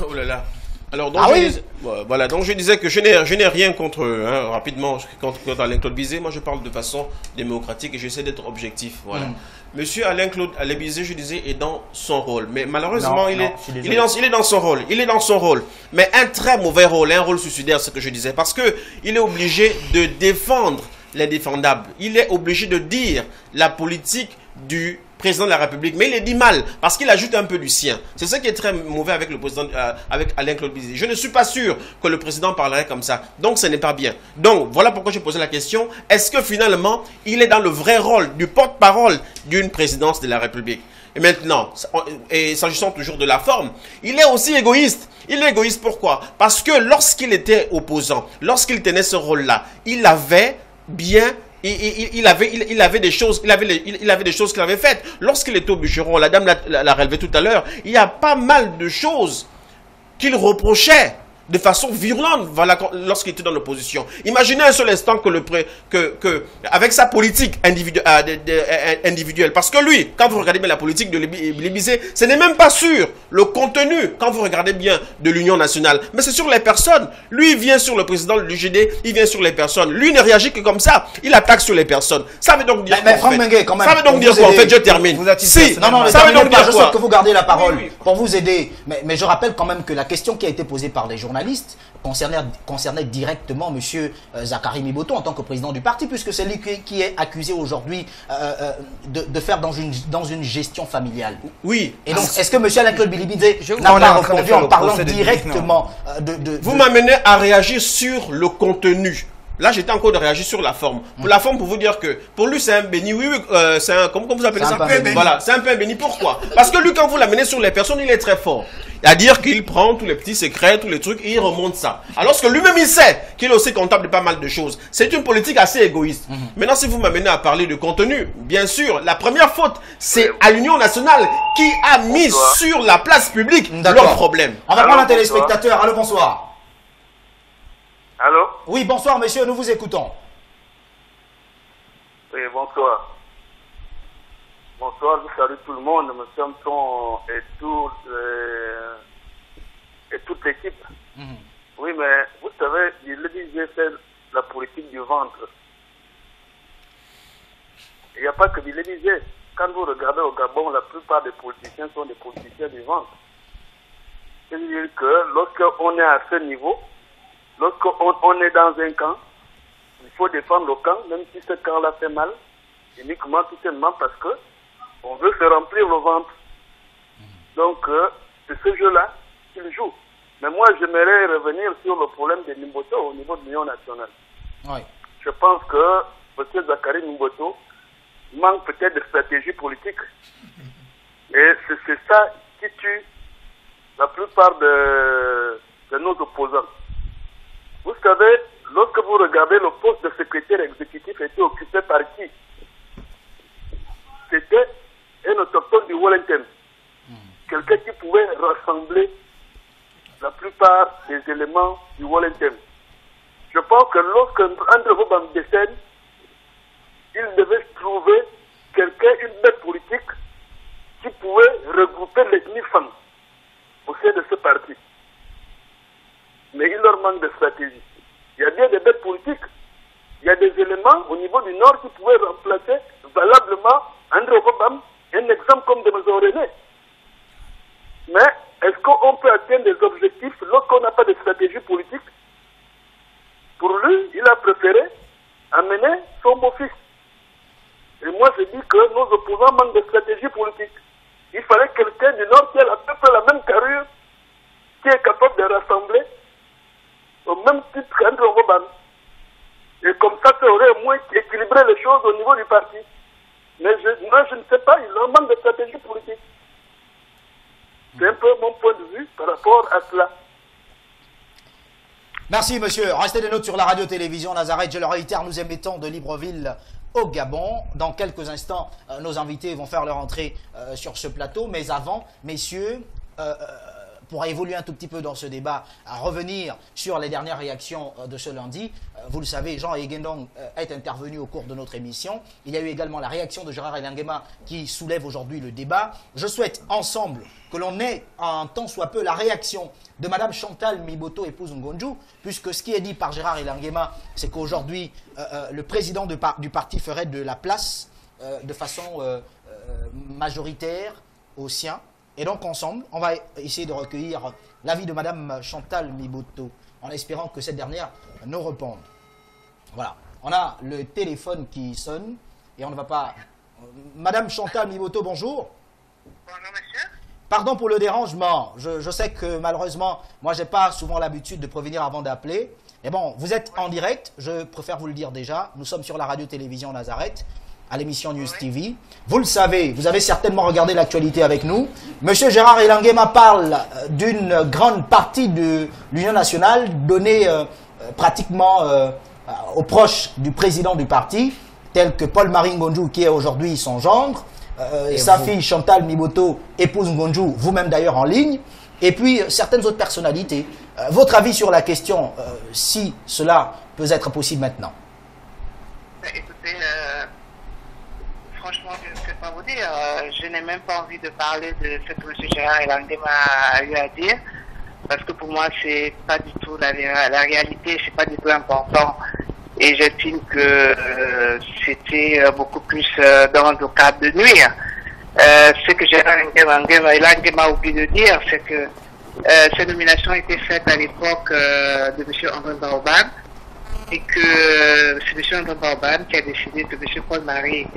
Oh là là. Alors, donc, voilà, donc je disais que je n'ai rien contre, rapidement, contre Alain-Claude Bizet. Moi, je parle de façon démocratique et j'essaie d'être objectif. Voilà. Monsieur Alain-Claude Bizet, je disais, est dans son rôle. Mais malheureusement, il est dans son rôle. Il est dans son rôle. Mais un très mauvais rôle, un rôle suicidaire, ce que je disais. Parce que il est obligé de défendre l'indéfendable. Il est obligé de dire la politique du président de la République, mais il le dit mal, parce qu'il ajoute un peu du sien. C'est ça qui est très mauvais avec le président, avec Alain-Claude Bizet. Je ne suis pas sûr que le président parlerait comme ça. Donc, ce n'est pas bien. Donc, voilà pourquoi j'ai posé la question. Est-ce que finalement, il est dans le vrai rôle du porte-parole d'une présidence de la République? Et maintenant, et s'agissant toujours de la forme, il est aussi égoïste. Il est égoïste pourquoi? Parce que lorsqu'il était opposant, lorsqu'il tenait ce rôle-là, il avait bien... Il avait des choses qu'il avait faites. Lorsqu'il était au bûcheron, la dame l'a relevé tout à l'heure, il y a pas mal de choses qu'il reprochait de façon virulente, voilà, lorsqu'il était dans l'opposition. Imaginez un seul instant avec sa politique individuelle, parce que lui, quand vous regardez bien la politique de Bizet, ce n'est même pas sur le contenu, quand vous regardez bien, de l'Union nationale, mais c'est sur les personnes. Lui, il vient sur le président de l'UGD, il vient sur les personnes. Lui, il ne réagit que comme ça, il attaque sur les personnes. Ça veut donc dire quoi, Franck Mengue, quand même, ça veut donc dire quoi, en fait, je termine. Si, non, ça veut donc dire quoi? Je souhaite que vous gardez la parole pour vous aider, mais je rappelle quand même que la question qui a été posée par les journalistes concernait directement M. Zakari Miboto en tant que président du parti, puisque c'est lui qui est accusé aujourd'hui de faire dans une gestion familiale. Oui. Et donc, est-ce que M. Alain-Claude Bizet n'a pas répondu en parlant directement Vous m'amenez à réagir sur le contenu. Là, j'étais encore de réagir sur la forme. Pour la forme, pour vous dire que, pour lui, c'est un béni. Oui, c'est un, comment vous appelez ça? Voilà, c'est un peu un béni. Pourquoi? Parce que lui, quand vous l'amenez sur les personnes, il est très fort. C'est-à-dire qu'il prend tous les petits secrets, tous les trucs, et il remonte ça. Alors que lui-même, il sait qu'il est aussi comptable de pas mal de choses. C'est une politique assez égoïste. Maintenant, si vous m'amenez à parler de contenu, bien sûr, la première faute, c'est à l'Union nationale qui a mis sur la place publique leur problème. On va prendre un téléspectateur. Allô, bonsoir. Allô? Oui, bonsoir, monsieur, nous vous écoutons. Oui, bonsoir. Bonsoir, je salue tout le monde, M. Samson et toute l'équipe. Oui, mais vous savez, il disait fait la politique du ventre. Il n'y a pas que il disait. Quand vous regardez au Gabon, la plupart des politiciens sont des politiciens du ventre. C'est-à-dire que lorsqu'on est à ce niveau, lorsqu'on est dans un camp, il faut défendre le camp, même si ce camp-là fait mal, uniquement tout simplement parce que on veut se remplir le ventre. Donc, c'est ce jeu-là qu'il joue. Mais moi, j'aimerais revenir sur le problème de Mimboto au niveau de l'Union nationale. Oui. Je pense que M. Zakari Mimboto manque peut-être de stratégie politique. Et c'est ça qui tue la plupart de nos opposants. Vous savez, lorsque vous regardez le poste de secrétaire exécutif était occupé par qui? C'était un autochtone du Wellington. Quelqu'un qui pouvait rassembler la plupart des éléments du Wellington. Je pense que lorsque André Bobam décède, il devait trouver quelqu'un, une bête politique, qui pouvait regrouper l'ethnie femme au sein de ce parti. Mais il leur manque de stratégie. Il y a bien des bêtes politiques. Il y a des éléments au niveau du Nord qui pouvaient remplacer valablement André Obama, un exemple comme de Maison René. Mais est-ce qu'on peut atteindre des objectifs lorsqu'on n'a pas de stratégie politique? Pour lui, il a préféré amener son beau-fils. Et moi, je dis que nos opposants manquent de stratégie politique. Il fallait quelqu'un du Nord qui a à peu près la même carrure, qui est capable de rassembler au même titre qu'André Obama. Et comme ça aurait au moins équilibré les choses au niveau du parti. Mais moi, je ne sais pas, il en manque de stratégie politique. C'est un peu mon point de vue par rapport à cela. Merci, monsieur. Restez des notes sur la radio-télévision Nazareth. Je le réitère, nous émettons de Libreville au Gabon. Dans quelques instants, nos invités vont faire leur entrée sur ce plateau. Mais avant, messieurs, pourra évoluer un tout petit peu dans ce débat, à revenir sur les dernières réactions de ce lundi. Vous le savez, Jean Egendong est intervenu au cours de notre émission. Il y a eu également la réaction de Gérard Elangema qui soulève aujourd'hui le débat. Je souhaite ensemble que l'on ait en tant soit peu la réaction de Mme Chantal Miboto, épouse Ngonjou, puisque ce qui est dit par Gérard Elangema, c'est qu'aujourd'hui, le président du parti ferait de la place de façon majoritaire aux siens. Et donc, ensemble, on va essayer de recueillir l'avis de Mme Chantal Miboto, en espérant que cette dernière nous réponde. Voilà. On a le téléphone qui sonne, et on ne va pas... Madame Chantal Miboto, bonjour. Bonjour, monsieur. Pardon pour le dérangement. Je sais que, malheureusement, moi, je n'ai pas souvent l'habitude de prévenir avant d'appeler. Mais bon, vous êtes en direct, je préfère vous le dire déjà. Nous sommes sur la radio-télévision Nazareth, à l'émission News TV. Vous le savez, vous avez certainement regardé l'actualité avec nous. Monsieur Gérard Elangema parle d'une grande partie de l'Union nationale donnée pratiquement aux proches du président du parti, tels que Paul-Marie Ngonjou, qui est aujourd'hui son gendre, sa fille Chantal Miboto, épouse Ngonjou, vous-même d'ailleurs en ligne, et puis certaines autres personnalités. Votre avis sur la question, si cela peut être possible maintenant? Écoutez, franchement, je ne sais pas vous dire. Je n'ai même pas envie de parler de ce que M. Gérard Elangema a eu à dire, parce que pour moi, c'est pas du tout la réalité, c'est pas du tout important. Et j'estime que c'était beaucoup plus dans le cadre de nuire. Ce que Gérard Elangema a oublié de dire, c'est que cette nomination a été faite à l'époque de M. André Baobab, et que c'est M. André Baobab qui a décidé que M. Paul-Marie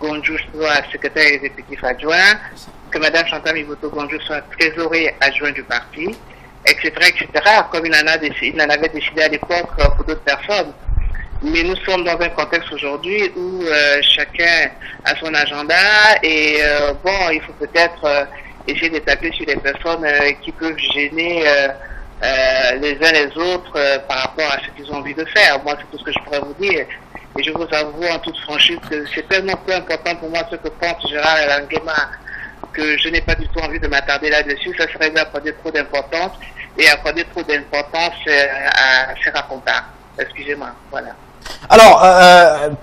Ngonjou soit secrétaire exécutif adjoint, que Mme Chantal Miboto Ngonjou soit trésorier adjoint du parti, etc., etc., comme il en avait décidé à l'époque pour d'autres personnes. Mais nous sommes dans un contexte aujourd'hui où chacun a son agenda et bon, il faut peut-être essayer d'établir sur les personnes qui peuvent gêner les uns les autres par rapport à ce qu'ils ont envie de faire. Moi, c'est tout ce que je pourrais vous dire. Et je vous avoue en toute franchise que c'est tellement peu important pour moi ce que pense Gérard Elangema que je n'ai pas du tout envie de m'attarder là-dessus. Ça serait d'accorder trop d'importance et accorder trop d'importance à ces racontars. Excusez-moi, voilà. Alors,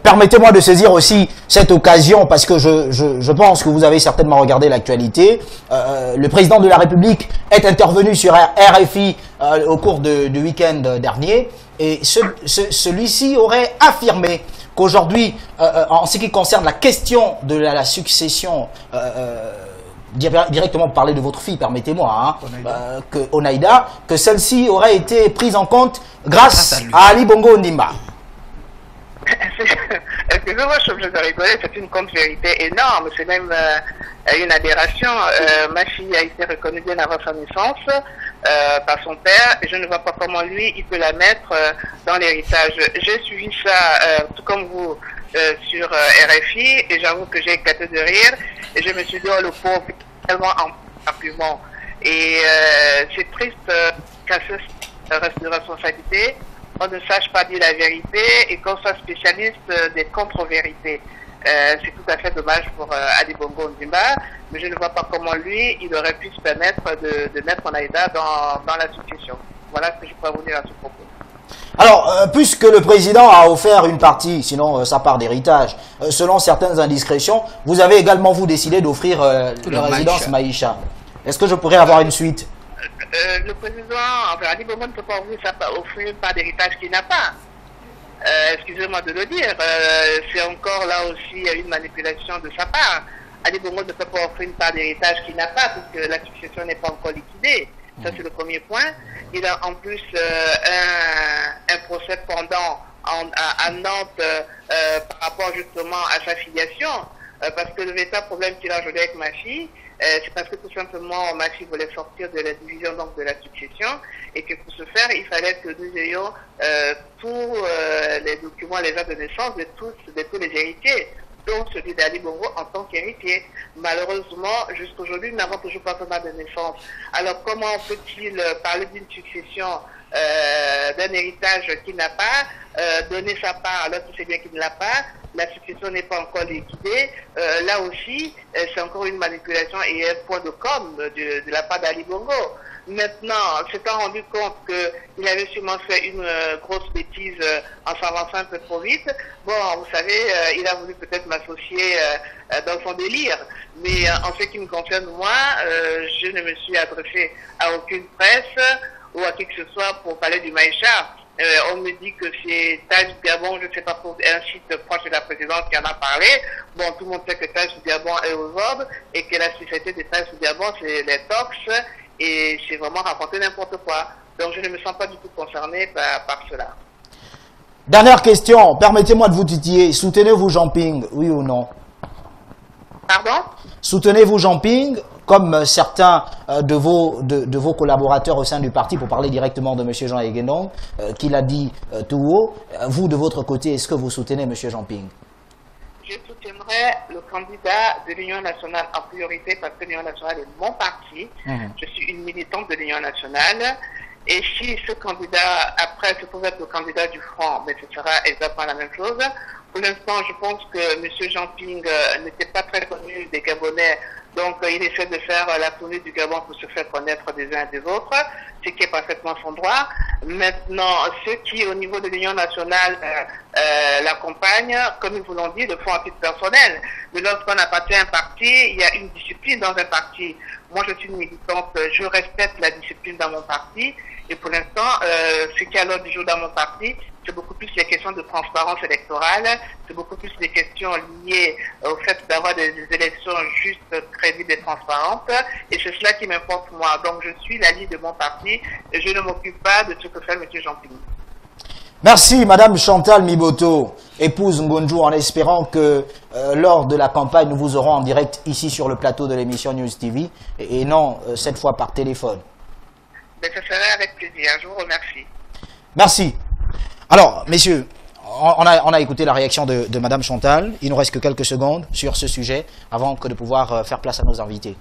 permettez-moi de saisir aussi cette occasion, parce que je pense que vous avez certainement regardé l'actualité. Le président de la République est intervenu sur RFI au cours du week-end dernier, et celui-ci aurait affirmé qu'aujourd'hui, en ce qui concerne la question de la succession, directement parler de votre fille, permettez-moi, hein, Onaïda, que celle-ci aurait été prise en compte grâce à Ali Bongo Ondimba. Excusez-moi, je suis obligée de rigoler, c'est une contre-vérité énorme, c'est même une aberration. Ma fille a été reconnue bien avant sa naissance par son père, et je ne vois pas comment lui, il peut la mettre dans l'héritage. J'ai suivi ça, tout comme vous, sur RFI, et j'avoue que j'ai éclaté de rire, et je me suis dit, oh le pauvre, tellement argument. Et c'est triste qu'à ce reste de responsabilité, on ne sache pas dire la vérité et qu'on soit spécialiste des contre-vérités. C'est tout à fait dommage pour Ali Bongo Ondimba, mais je ne vois pas comment lui, il aurait pu se permettre de mettre Onaïda dans la succession. Voilà ce que je peux vous dire à ce propos. Alors, puisque le président a offert une partie, sinon sa part d'héritage, selon certaines indiscrétions, vous avez également, vous, décidé d'offrir la résidence Maïcha. Est-ce que je pourrais avoir une suite? Le président, enfin, Ali Bongo ne peut pas offrir une part d'héritage qu'il n'a pas. Excusez-moi de le dire, c'est encore là aussi une manipulation de sa part. Ali Bongo ne peut pas offrir une part d'héritage qu'il n'a pas, puisque la succession n'est pas encore liquidée. Ça, c'est le premier point. Il a en plus un procès pendant à Nantes par rapport justement à sa filiation, parce que le véritable problème qu'il a aujourd'hui avec ma fille, c'est parce que tout simplement ma fille voulait sortir de la division donc de la succession, et que pour ce faire il fallait que nous ayons tous les documents, les actes de naissance de tous les héritiers, dont celui d'Ali Bongo en tant qu'héritier. Malheureusement, jusqu'aujourd'hui, nous n'avons toujours pas fait de naissance. Alors comment peut-il parler d'une succession, d'un héritage qu'il n'a pas, donner sa part alors qu'il sait bien qu'il ne l'a pas, la succession n'est pas encore liquidée. Là aussi, c'est encore une manipulation et un point de com' de la part d'Ali Bongo. Maintenant, s'étant rendu compte qu'il avait sûrement fait une grosse bêtise en s'avançant un peu trop vite, bon, vous savez, il a voulu peut-être m'associer dans son délire. Mais en ce qui me concerne, moi, je ne me suis adressé à aucune presse ou à qui que ce soit pour parler du Maïcha. On me dit que c'est Taj Gabon, je ne sais pas, pour un site proche de la présidente qui en a parlé. Bon, tout le monde sait que Taj Gabon est aux ordres et que la spécialité de Taj Gabon, c'est les tox et c'est vraiment raconter n'importe quoi. Donc, je ne me sens pas du tout concerné par cela. Dernière question, permettez-moi de vous titiller. Soutenez-vous Jean Ping, oui ou non? Pardon? Soutenez-vous Jean Ping, comme certains de vos collaborateurs au sein du parti, pour parler directement de M. Jean Eguendong, qui l'a dit tout haut. Vous, de votre côté, est-ce que vous soutenez M. Jean Ping? Je soutiendrai le candidat de l'Union nationale en priorité parce que l'Union nationale est mon parti. Je suis une militante de l'Union nationale. Et si ce candidat, après, se trouve être le candidat du Front, mais ce sera exactement la même chose. Pour l'instant, je pense que M. Jean Ping n'était pas très connu des Gabonais, donc il essaie de faire la tournée du Gabon pour se faire connaître des uns et des autres, ce qui est parfaitement son droit. Maintenant, ceux qui, au niveau de l'Union nationale, l'accompagnent, comme ils vous l'ont dit, le font à titre personnel. Mais lorsqu'on appartient à un parti, il y a une discipline dans un parti. Moi, je suis une militante, je respecte la discipline dans mon parti. Et pour l'instant, ce qui est à l'ordre du jour dans mon parti, c'est beaucoup plus les questions de transparence électorale, c'est beaucoup plus les questions liées au fait d'avoir des élections justes, crédibles et transparentes. Et c'est cela qui m'importe moi. Donc je suis la ligne de mon parti et je ne m'occupe pas de ce que fait M. Jean Ping. Merci Madame Chantal Miboto, épouse Ngonjou, en espérant que lors de la campagne, nous vous aurons en direct ici sur le plateau de l'émission News TV et non cette fois par téléphone. Mais ce serait avec plaisir. Je vous remercie. Merci. Alors, messieurs, on a écouté la réaction de Madame Chantal. Il nous reste que quelques secondes sur ce sujet avant que de pouvoir faire place à nos invités.